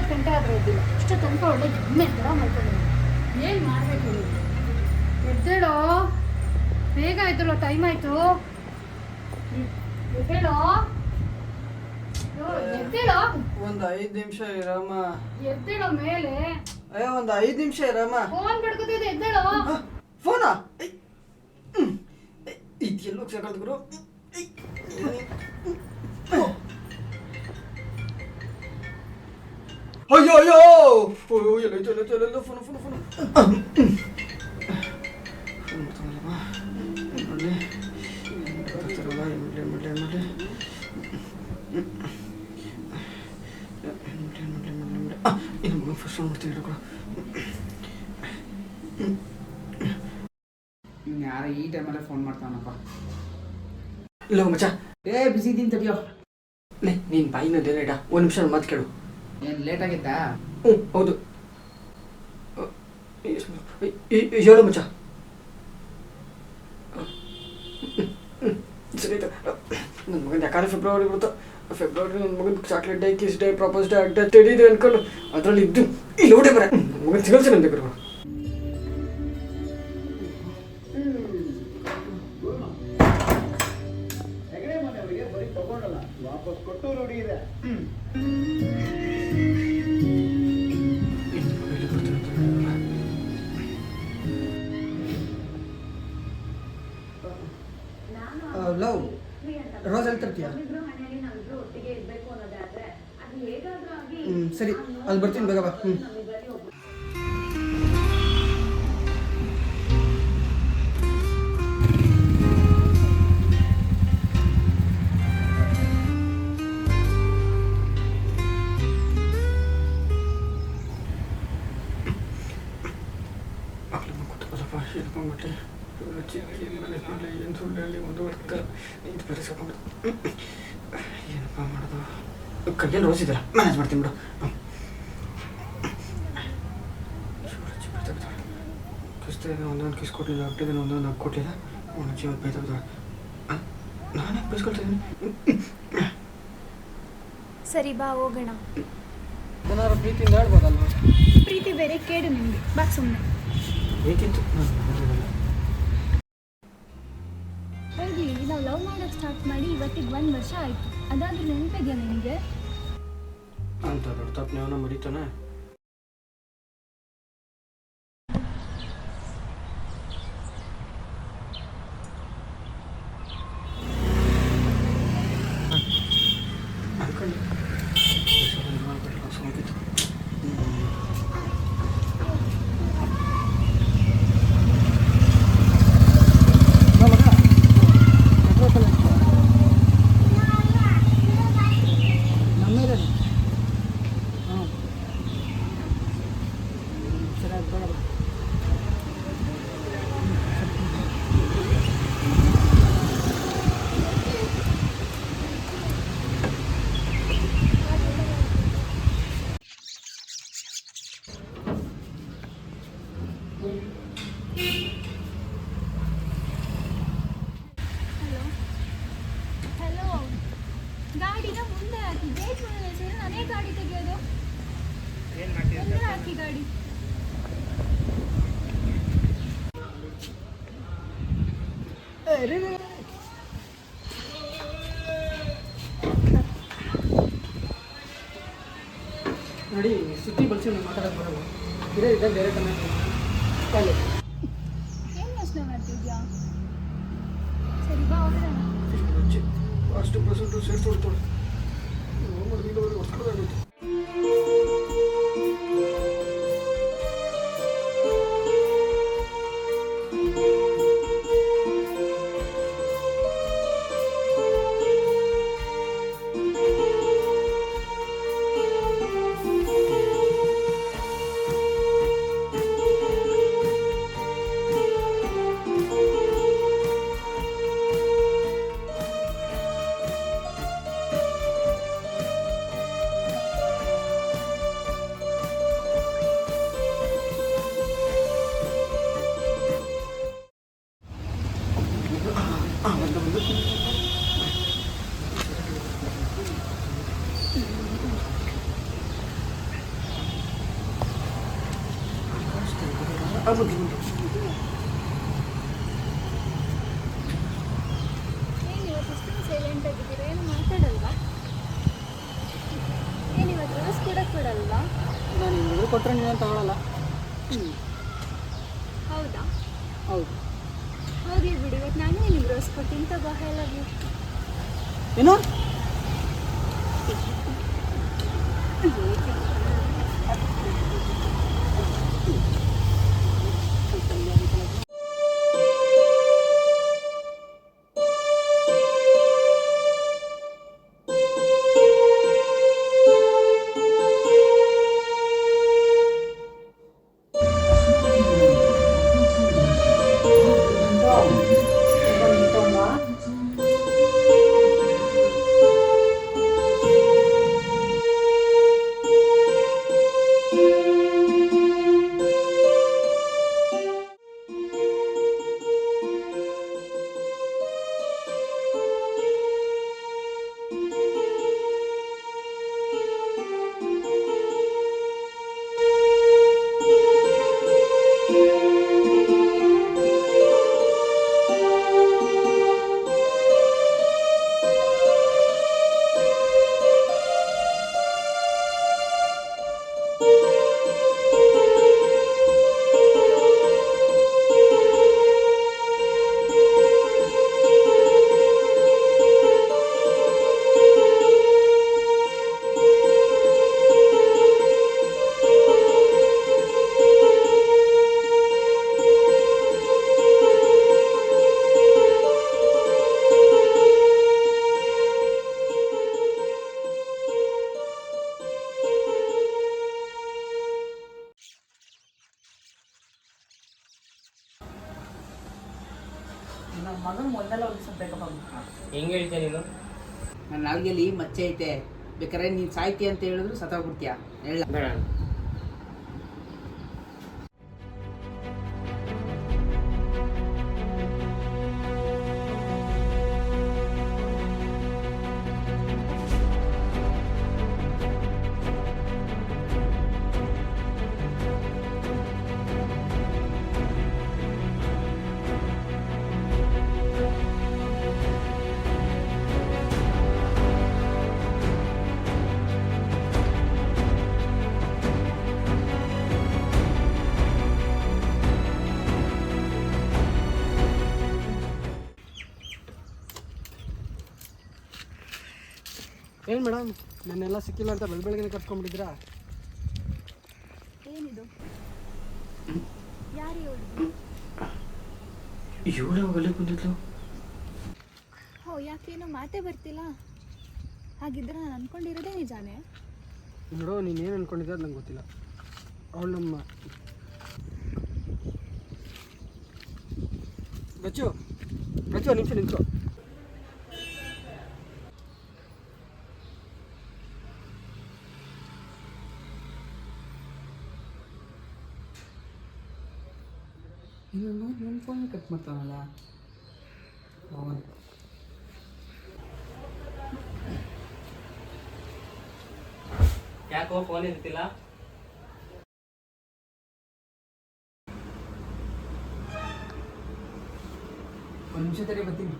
9 ಗಂಟೆ ಆದರೂ ಎದ್ದಿಲ್ಲ. ಇಷ್ಟು ತನಕ ಒಳ್ಳೆ ಎಮ್ಮೆ ಥರ ಮಾಡ್ಕೊಂಡಿದ್ದೀನಿ. ಏನು ಮಾಡಬೇಕು ನೀವು? ಎದ್ದೇಳೋ, ಬೇಗ ಎದ್ದೇಳೋ, ಟೈಮ್ ಆಯಿತು. ಎದ್ದೇಳೋ, ಎದ್ದೇಳೋ. ಒಂದು 5 ನಿಮಿಷ ಇರಮ್ಮ. ಎದ್ದೇಳೋ ಮೇಲೆ. ಒಂದು 5 ನಿಮಿಷ ಇರಮ್ಮ. ಫೋನ್ ಬಡ್ಕೋತಿದ್ದೆ, ಎದ್ದೇಳೋ. ಫೋನಾ? ಇದೆಲ್ಲೋ ಸಾಕಲ್ದು ಗುರು. ಅಯ್ಯೋ ಅಯ್ಯೋ ಎಲ್ಲೋ ಫೋನ್ ಫೋನ್ ಫೋನ್ ಫಸ್ಟ್ ಮಾಡ್ತೀನಿ. ಇವ್ನು ಯಾರು ಈ ಟೈಮಲ್ಲೇ ಫೋನ್ ಮಾಡ್ತಾನಪ್ಪ? ಇಲ್ಲ ಮಚ್ಚ, ಬಿಸಿ ಇದ್ದೀನಿ ತಡಿಯೋ. ನೀನು ಬಾಯಿನ ಲೇಟ 1 ನಿಮಿಷ ಮಾತು ಕೇಳು. ಏನು ಲೇಟ್ ಆಗಿತ್ತಾ? ಹೌದು. ಹೇಳು ಮಚ್ಚ. ಸರಿ ನನ್ನ ಮಗನ ಯಾಕಂದ್ರೆ ಫೆಬ್ರವರಿ ಬರುತ್ತಾ, ಫೆಬ್ರವರಿ ನನ್ನ ಮಗನ chocolate day, kiss day, propose day, ಅಡ್ಡ ಸ್ಟಡಿ ಇದೆ ಅನ್ಕೊಂಡು ಅದರಲ್ಲಿ ಇದ್ದು ಇಲ್ಲಿ ಓಡೇ ಬರ ನನ್ನ ಮಗನ ಸಿಗಲ್ಸಿ ನಂಗೆ ಗುರು. ವಾಪಸ್ ಕೊಟ್ಟು ರೂಢಿ ಇದೆ. ಲವ್ ರೋಸ್ ಅಲ್ಲಿ ತರ್ತೀಯಾ? ಸರಿ, ಅಲ್ಲಿ ಬರ್ತೀನಿ, ಬೇಗ ಬಾ. ಏನು ಸುಳ್ಳು ಒಂದು ವರ್ಗ ಇದು ಬೇರೆ ಸಾಕೊಂಡು ಏನಪ್ಪ ಮಾಡೋದು? ಕೈಯಲ್ಲಿ ರೋಸ್ ಇದೆಯಲ್ಲ, ಮ್ಯಾನೇಜ್ ಮಾಡ್ತೀನಿ ಬಿಡು. ಕಿಸ್ತಾಗ ಒಂದೊಂದು ಕಿಸ್ ಕೊಟ್ಟಿಲ್ಲ, ಅಟ್ಟಿದ್ದೇನೆ ಒಂದೊಂದು ಹಬ್ಬ ಕೊಟ್ಟಿಲ್ಲ. ಅವನ ಜೀವನ ಬೈತಾಗ ನಾನೇ ಬೈಸ್ಕೊಳ್ತಿದ್ದೀನಿ. ಸರಿ ಬಾ ಹೋಗೋಣ. ಏನಾದ್ರು ಪ್ರೀತಿಯಿಂದ ಹೇಳ್ಬೋದಲ್ವ? ಪ್ರೀತಿ ಬೇರೆ, ಕೇಡು ನಿಮಗೆ. ಬಾ ಸುಮ್ಮನೆ. ಬೇಕಿತ್ತು ಹೋಗಿ. ನಾವು ಲವ್ ಮಾಡೋಕ್ಕೆ ಸ್ಟಾರ್ಟ್ ಮಾಡಿ ಇವತ್ತಿಗೆ 1 ವರ್ಷ ಆಯಿತು. ಅದಾದ್ರೂ ನೆನಪಿದೆಯಾ ನಿನಗೆ? ಅಂತ ದೊಡ್ಡ ತಪ್ಪು ಅವನ ಮರಿತಾನೆ. ಅನ್ಕೊಂಡು ಹಲೋ, ಗಾಡಿನ ಮುಂದೆ ಹಾಕಿ. ಗೇಟ್ ಮುಂದೆ ಸೇರಿ ನಾನೇ ಗಾಡಿ ತೆಗೆಯೋದು. ಮುಂದೆ ಹಾಕಿ ಗಾಡಿ. ನೋಡಿ, ಸುದ್ದಿ ಬಳಸಿ ನಾನು ಮಾತಾಡೋದು ಬರೋದು ಇದೇ ಇದ್ದಾಗ ಬೇರೆ ಕಮ್ಮಿ ಏನು ಯೋಚನೆ ಮಾಡ್ತಿದ್ಯಾ? ಸರಿ ಬಾ ಹೋಗೋಣ. ಅಷ್ಟು ಪರ್ಸೆಂಟು ಸೇರಿಸಿ ಹೊಡ್ತಾಳೆ. ಹೊಸ್ಕೊಡೋದಾಗುತ್ತೆ. ಏನು ಇವತ್ತು ಇಷ್ಟೊಂದು ಸೈಲೆಂಟ್ ಆಗಿದ್ದೀರಾ? ಏನು ಮಾತಾಡಲ್ವಾ? ಏನು ಇವತ್ತು ರೋಸ್ ಕೊಡಕ್ಕೆ ಬಿಡಲ್ವಾ? ನಾನು ನಿಮಗೆ ಕೊಟ್ಟರೆ ನೀವೇನು ತಗೊಳ್ಳಲ್ಲ. ಹೌದಾ? ಹೌದು. ಹೋಗ್ಲಿ ಬಿಡಿ, ಇವತ್ತು ನಾನೇ ನಿಮ್ಗೆ ರೋಸ್ ಕೊಟ್ಟಿನಿ, ತಗೋ. I love you. ಏನು? ನನ್ನ ಮಗನ ಒಂದಲ್ಲ ಒಂದು ದಿವಸ ಬೇಕಪ್ಪ. ಹೆಂಗೆ ಹೇಳ್ತೀಯ ನೀನು? ನನ್ನ ನಾಲ್ಗೆಯಲ್ಲಿ ಮಚ್ಚೆ ಐತೆ, ಬೇಕಾದ್ರೆ ನೀನು ಸಾಯ್ತಿ ಅಂತ ಹೇಳಿದ್ರು ಸತ್ತೋಗ್ಬಿಡ್ತೀಯ. ಹೇಳ ಬೇಡ. ಏನು ಮೇಡಮ್, ನನ್ನೆಲ್ಲ ಸಿಕ್ಕಿಲ್ಲ ಅಂತ ಬೆಳಗ್ಗೆ ಕರ್ಸ್ಕೊಂಡ್ಬಿಟ್ಟಿದ್ರಾ? ಏನಿದು? ಯಾರು ಹೇಳಿದ್ರು? ಇವಳು ಒಳ್ಳೆ ಬಂದಿದ್ಲು. ಹೋ, ಯಾಕೇನೋ ಮಾತೇ ಬರ್ತಿಲ್ಲ. ಹಾಗಿದ್ರೆ ನಾನು ಅನ್ಕೊಂಡಿರೋದೇ ನಿಜಾನೇ. ನೋಡು, ನೀನೇನು ಅನ್ಕೊಂಡಿದ್ದೆ ಅದು ನಂಗೆ ಗೊತ್ತಿಲ್ಲ. ಅವಳು ನಮ್ಮ ಗಚ್ಚು ಗಚ್ಚು ನಿಮಿಷ ನಿಂತು. ನನ್ನ ಫೋನ್ ಕಟ್ ಮಾಡ್ತಾನಲ್ಲ ಅವನು. ಯಾಕೋ ಫೋನ್ ಇರ್ತಿಲ್ಲ? ಒಂದು ನಿಮಿಷ ತಡಿ, ಬರ್ತೀನಿ.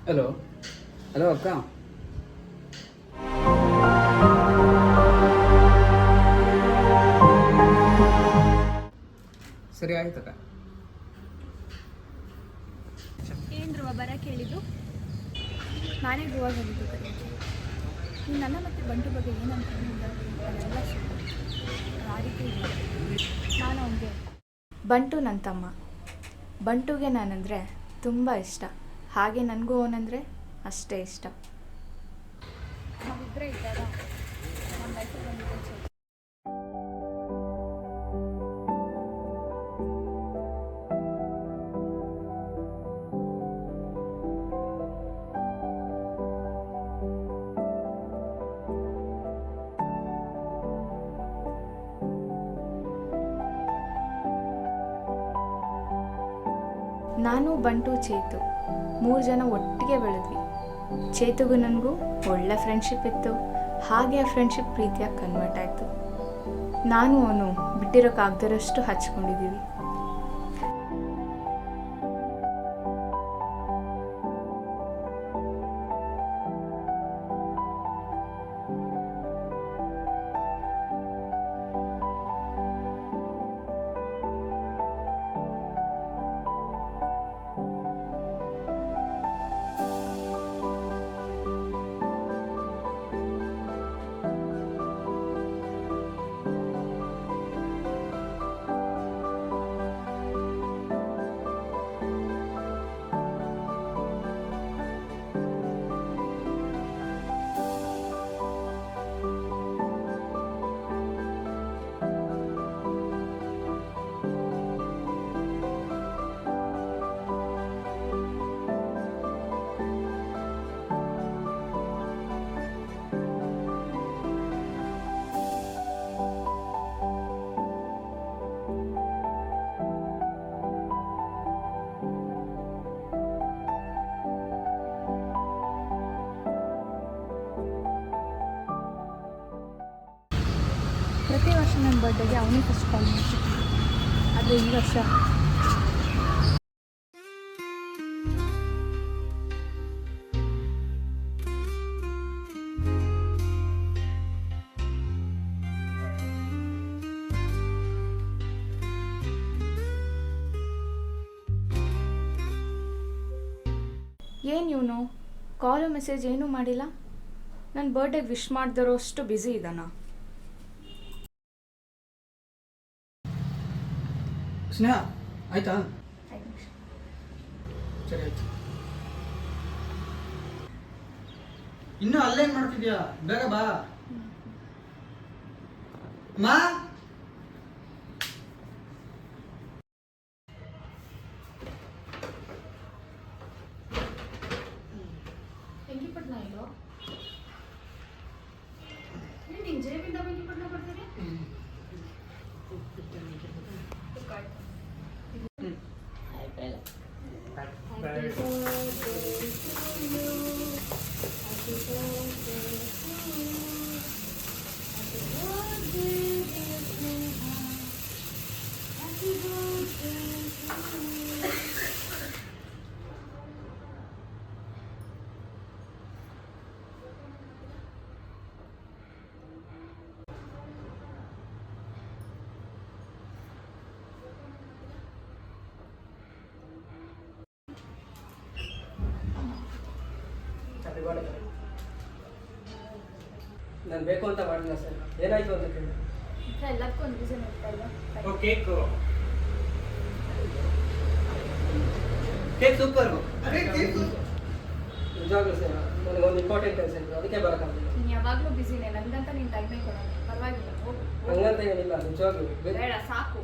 ಹಲೋ ಹಲೋ ಅಕ್ಕ. ಸರಿ ಆಯ್ತು ಅಕ್ಕ. ಏನು ಧ್ರುವ ಬರೋಕ್ಕೆ ಹೇಳಿದ್ದು? ನಾನೇ ಗೋವಾಗ ಹೋಗಿದ್ದು ಕರೆಕ್ಟ್. ನೀನು ನನ್ನ ಮತ್ತು ಬಂಟು ಬಗ್ಗೆ ಏನು ಅನ್ಕೊಂಡಿದ್ದ ಅದೆಲ್ಲ ಸುಳ್ಳು. ಆ ರೀತಿ ಇಲ್ಲ. ನಾನು ಅವನಿಗೆ ಬಂಟು ನನ್ನ ತಮ್ಮ. ಬಂಟುಗೆ ನಾನಂದರೆ ತುಂಬ ಇಷ್ಟ, ಹಾಗೆ ನನಗೂ ಅವನಂದರೆ ಅಷ್ಟೇ ಇಷ್ಟ. ನಾವಿಬ್ಬರೇ ಇದ್ದಾಗ ನಮ್ಮ ಲೈಫಲ್ಲಿ ಬಂದಿದ್ದೆ. ನಾನು ಬಂಟು ಚೇತು 3 ಜನ ಒಟ್ಟಿಗೆ ಬೆಳೆದ್ವಿ. ಚೇತುಗೂ ನನಗೂ ಒಳ್ಳೆ ಫ್ರೆಂಡ್ಶಿಪ್ ಇತ್ತು. ಹಾಗೆ ಆ ಫ್ರೆಂಡ್ಶಿಪ್ ಪ್ರೀತಿಯಾಗಿ ಕನ್ವರ್ಟ್ ಆಯಿತು. ನಾನು ಅವನು ಬಿಟ್ಟಿರೋಕ್ಕಾಗ್ದಿರೋಷ್ಟು ಹಚ್ಕೊಂಡಿದ್ದೀವಿ. ಪ್ರತಿ ವರ್ಷ ನನ್ನ ಬರ್ಡೇಗೆ ಅವನೇ ಫಸ್ಟ್ ಕಾಲ್ ಮಾಡ್ತೀನಿ. ಆದರೆ ಈ ವರ್ಷ ಏನು ಇವನು ಕಾಲು ಮೆಸೇಜ್ ಏನೂ ಮಾಡಿಲ್ಲ. ನನ್ನ ಬರ್ಡೇಗೆ ವಿಶ್ ಮಾಡ್ದಿರೋ ಅಷ್ಟು ಬ್ಯುಸಿ ಇದ್ದಾನ. ಸ್ನೇಹ ಆಯ್ತಾ? ಸರಿ ಆಯ್ತು. ಇನ್ನು ಅಲ್ಲೇನ್ ಮಾಡ್ತಿದ್ಯಾ? ಬೇಗ ಬಾ. ಮಾ ಬೆಂಕಿಪಟ್ಟಣ ಇದು ನಿನ್ ಜೇಬಿಂದ ಬೆಂಕಿಪಟ್ಟಣ ಬರ್ತೀರಿ? ನಾನು ಬೇಕು ಅಂತ ಮಾಡಿಲ್ಲ ಸರ್. ಏನಾಯ್ತು ಅಂತ ಕೇಳಿ. ಎಲ್ಲದಕ್ಕೂ ಒಂದು ರೀಸನ್ ಇರ್ತಾ ಇಲ್ಲ. Cake cake super. ನಿಜವಾಗ್ಲೂ ಸರ್ ನನಗೊಂದು ಇಂಪಾರ್ಟೆಂಟ್ ಕೆಲಸ ಇತ್ತು, ಅದಕ್ಕೆ ಬರೋಕ್ಕಾಗಲಿಲ್ಲ. ನೀನು ಯಾವಾಗಲೂ ಬ್ಯುಸಿನೇ, ನನಗಂತ ನೀನು ಟೈಮೇ ಕೊಡೋಣ. ಪರವಾಗಿಲ್ಲ, ಹೋಗು. ಹಂಗಂತ ಏನಿಲ್ಲ, ನಿಜವಾಗ್ಲೂ ಬೇಡ, ಸಾಕು.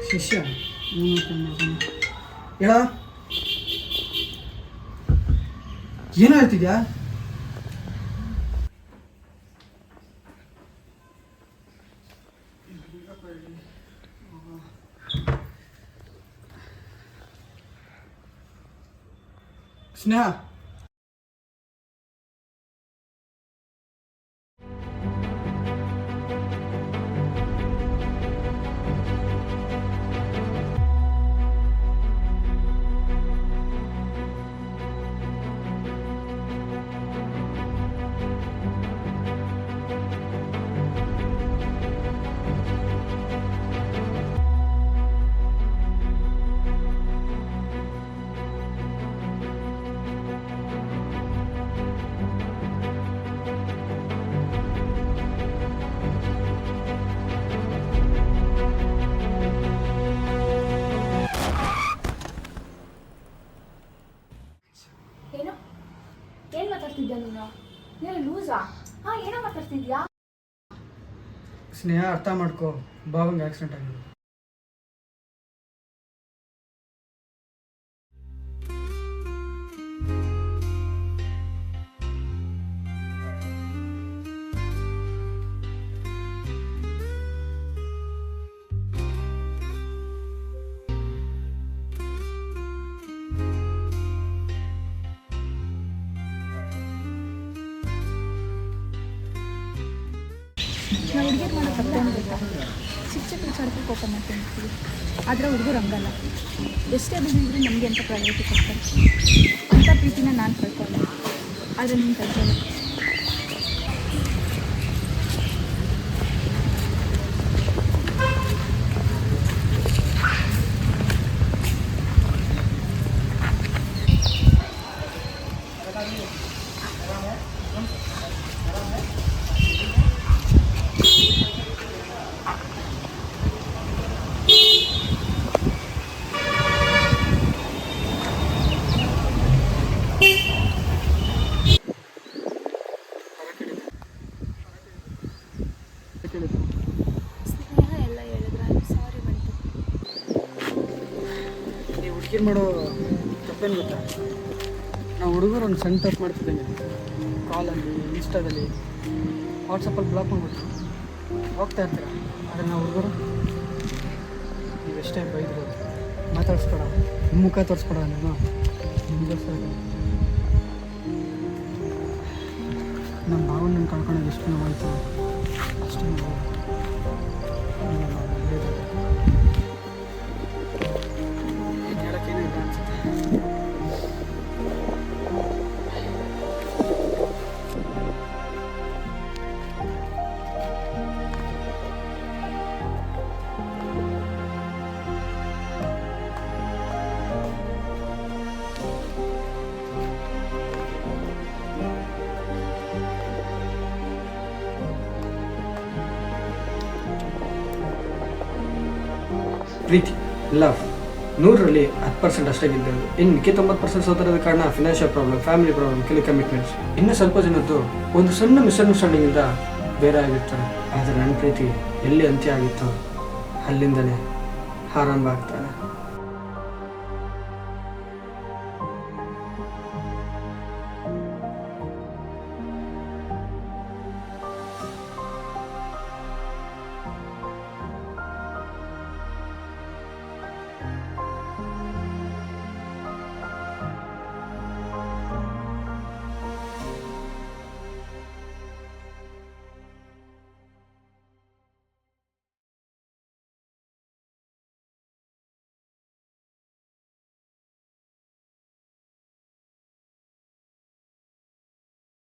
ಶಿಷ್ಯ ಹೇಳ, ಏನು ಹೇಳ್ತಿದ್ಯಾ? ಸ್ನೇಹ ಯಾ ಸ್ನೇಹ ಅರ್ಥ ಮಾಡ್ಕೋ, ಬಾವಂಗೆ ಆಕ್ಸಿಡೆಂಟ್ ಆಗಿದೆ. ನಾವು ಹುಡುಗಿರು ಮಾಡೋ ತಪ್ಪೇನು ಗೊತ್ತಾ, ಚಿಕ್ಕ ಚಿಕ್ಕ ವಿಚಾರಕ್ಕೆ ಕೋಪ ಮಾಡ್ಕೊಂಡಿರ್ತೀವಿ. ಆದರೆ ಹುಡುಗರು ಹಂಗಲ್ಲ, ಎಷ್ಟೇ ಬಿಸಿದ್ರು ನಮಗೆ ಅಂತ ಪ್ರಯಾರಿಟಿ ಕೊಡ್ತಾರೆ. ಅಂಥ ಪ್ರೀತಿನ ನಾನು ಕಳ್ಕೊಂಡೆ, ಆದರೆ ನೀನು ಕಳ್ಕೊಳ್ಳ. ಸ್ನೇಹ ಎಲ್ಲ ಹೇಳಿದ್ರೆ ಸಾರಿ ಬಂತು. ನೀವು ಹುಡುಗಿರು ಮಾಡೋ ತಪ್ಪೇನು ಗೊತ್ತಾ, ನಾವು ಹುಡುಗರು ಒಂದು ಸಣ್ಣ ತಪ್ಪು ಮಾಡ್ತಿದ್ದಂಗೆ ಕಾಲಲ್ಲಿ, ಇನ್ಸ್ಟಾದಲ್ಲಿ, ವಾಟ್ಸಪ್ಪಲ್ಲಿ ಬ್ಲಾಕ್ ಮಾಡಿಬಿಟ್ಟು ಹೋಗ್ತಾ ಇರ್ತೀರ. ಆದರೆ ನಾವು ಹುಡುಗರು ನೀವೆಷ್ಟೇ ಬೈದ್ರು ಮಾತಾಡಿಸ್ಬೇಡ, ಮುಖ ತೋರಿಸ್ಬೇಡ, ನಾನು ನಿಮಗೋಸ್ಕರ ನಮ್ಮ ಭಾವನ ಕಳ್ಕೊಳ್ಳೋದು ಎಷ್ಟು ನೋವಾಯಿತು, ಅಷ್ಟು ನೋವು ಏನು ಹೇಳೋಕ್ಕೇನು ಇಲ್ಲ ಅನ್ಸುತ್ತೆ. ಪ್ರೀತಿ, ಲವ್ 100ರಲ್ಲಿ 10% ಅಷ್ಟೇ ಗೆದ್ದೋದು. ಇನ್ನು ಮಿಕ್ಕಿ 90% ಸೋತಿರೋದ ಕಾರಣ ಫಿನಾನ್ಷಿಯಲ್ ಪ್ರಾಬ್ಲಮ್, ಫ್ಯಾಮಿಲಿ ಪ್ರಾಬ್ಲಮ್, ಕೆಲವು ಕಮಿಟ್ಮೆಂಟ್ಸ್. ಇನ್ನು ಸ್ವಲ್ಪ ಜನದ್ದು ಒಂದು ಸಣ್ಣ ಮಿಸ್ಅಂಡರ್ಸ್ಟ್ಯಾಂಡಿಂಗಿಂದ ಬೇರೆ ಆಗಿರ್ತಾರೆ. ಆದರೆ ನನ್ನ ಪ್ರೀತಿ ಎಲ್ಲಿ ಅಂತ್ಯ ಆಗಿತ್ತೋ ಅಲ್ಲಿಂದನೇ ಆರಂಭ ಆಗ್ತಾನೆ.